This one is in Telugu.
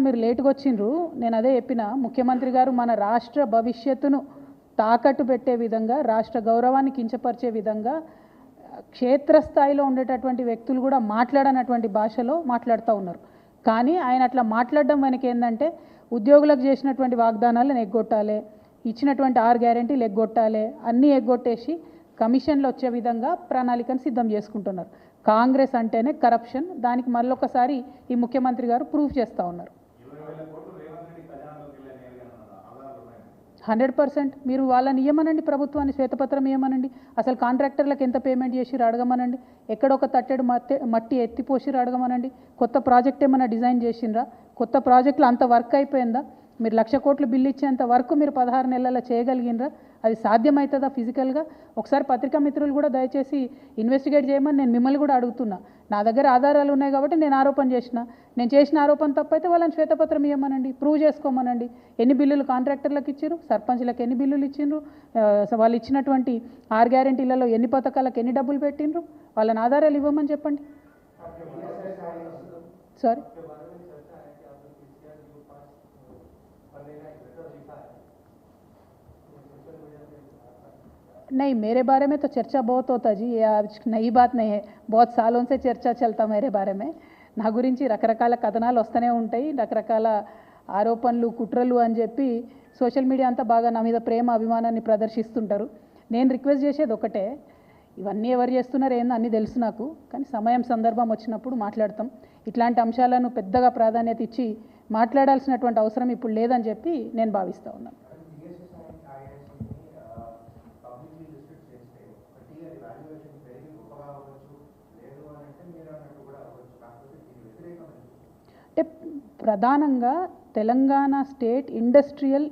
మీరు లేటుగా వచ్చిండ్రు. నేను అదే చెప్పిన, ముఖ్యమంత్రి గారు మన రాష్ట్ర భవిష్యత్తును తాకట్టు పెట్టే విధంగా, రాష్ట్ర గౌరవాన్ని కించపరిచే విధంగా క్షేత్రస్థాయిలో ఉండేటటువంటి వ్యక్తులు కూడా మాట్లాడనటువంటి భాషలో మాట్లాడుతూ ఉన్నారు. కానీ ఆయన అట్లా మాట్లాడడం వెనక ఏంటంటే ఉద్యోగులకు చేసినటువంటి వాగ్దానాలను ఎగ్గొట్టాలి, ఇచ్చినటువంటి 6 గ్యారెంటీలు ఎగ్గొట్టాలి, అన్నీ ఎగ్గొట్టేసి కమిషన్లు వచ్చే విధంగా ప్రణాళికను సిద్ధం చేసుకుంటున్నారు. కాంగ్రెస్ అంటేనే కరప్షన్. దానికి మళ్ళొకసారి ఈ ముఖ్యమంత్రి గారు ప్రూఫ్ చేస్తూ ఉన్నారు. 100% మీరు వాళ్ళని ఇవ్వమనండి, ప్రభుత్వాన్ని శ్వేతపత్రం ఇవ్వమనండి. అసలు కాంట్రాక్టర్లకు ఎంత పేమెంట్ చేసిరు అడగమనండి. ఎక్కడొక తట్టెడు మట్టి ఎత్తిపోసిరు అడగమనండి. కొత్త ప్రాజెక్ట్ ఏమైనా డిజైన్ చేసిండ్రా? కొత్త ప్రాజెక్టులు అంత వర్క్ అయిపోయిందా? మీరు 1,00,000 కోట్ల బిల్లు ఇచ్చేంత వరకు మీరు 16 నెలల్లో చేయగలిగినరా? అది సాధ్యమవుతుందా ఫిజికల్గా? ఒకసారి పత్రికా మిత్రులు కూడా దయచేసి ఇన్వెస్టిగేట్ చేయమని నేను మిమ్మల్ని కూడా అడుగుతున్నా. నా దగ్గర ఆధారాలు ఉన్నాయి కాబట్టి నేను ఆరోపణ చేసిన. నేను చేసిన ఆరోపణ తప్పైతే వాళ్ళని శ్వేతపత్రం ఇవ్వమనండి, ప్రూవ్ చేసుకోమనండి. ఎన్ని బిల్లులు కాంట్రాక్టర్లకు ఇచ్చారు, సర్పంచ్లకు ఎన్ని బిల్లులు ఇచ్చిండ్రు, వాళ్ళు ఇచ్చినటువంటి 6 గ్యారెంటీలలో ఎన్ని పథకాలకు ఎన్ని డబ్బులు పెట్టిండ్రు, వాళ్ళని ఆధారాలు ఇవ్వమని చెప్పండి. సారీ, नहीं, मेरे बारे में तो चर्चा बहुत होता जी, ये आज नई बात नहीं है. बहुत सालों से चर्चा चलता मेरे बारे में. నా గురించి రకరకాల కథనాలు వస్తూనే ఉంటాయి, రకరకాల ఆరోపణలు కుట్రలు అని చెప్పి సోషల్ మీడియా అంతా బాగా నా మీద ప్రేమ అభిమానాన్ని ప్రదర్శిస్తుంటారు. నేను రిక్వెస్ట్ చేసేది ఒకటే, ఇవన్నీ ఎవరు చేస్తున్నారు ఏందో అన్నీ తెలుసు నాకు, కానీ సమయం సందర్భం వచ్చినప్పుడు మాట్లాడతాం. ఇట్లాంటి అంశాలను పెద్దగా ప్రాధాన్యత ఇచ్చి మాట్లాడాల్సినటువంటి అవసరం ఇప్పుడు లేదని చెప్పి నేను భావిస్తూ ఉన్నాను. అంటే ప్రధానంగా తెలంగాణ స్టేట్ ఇండస్ట్రియల్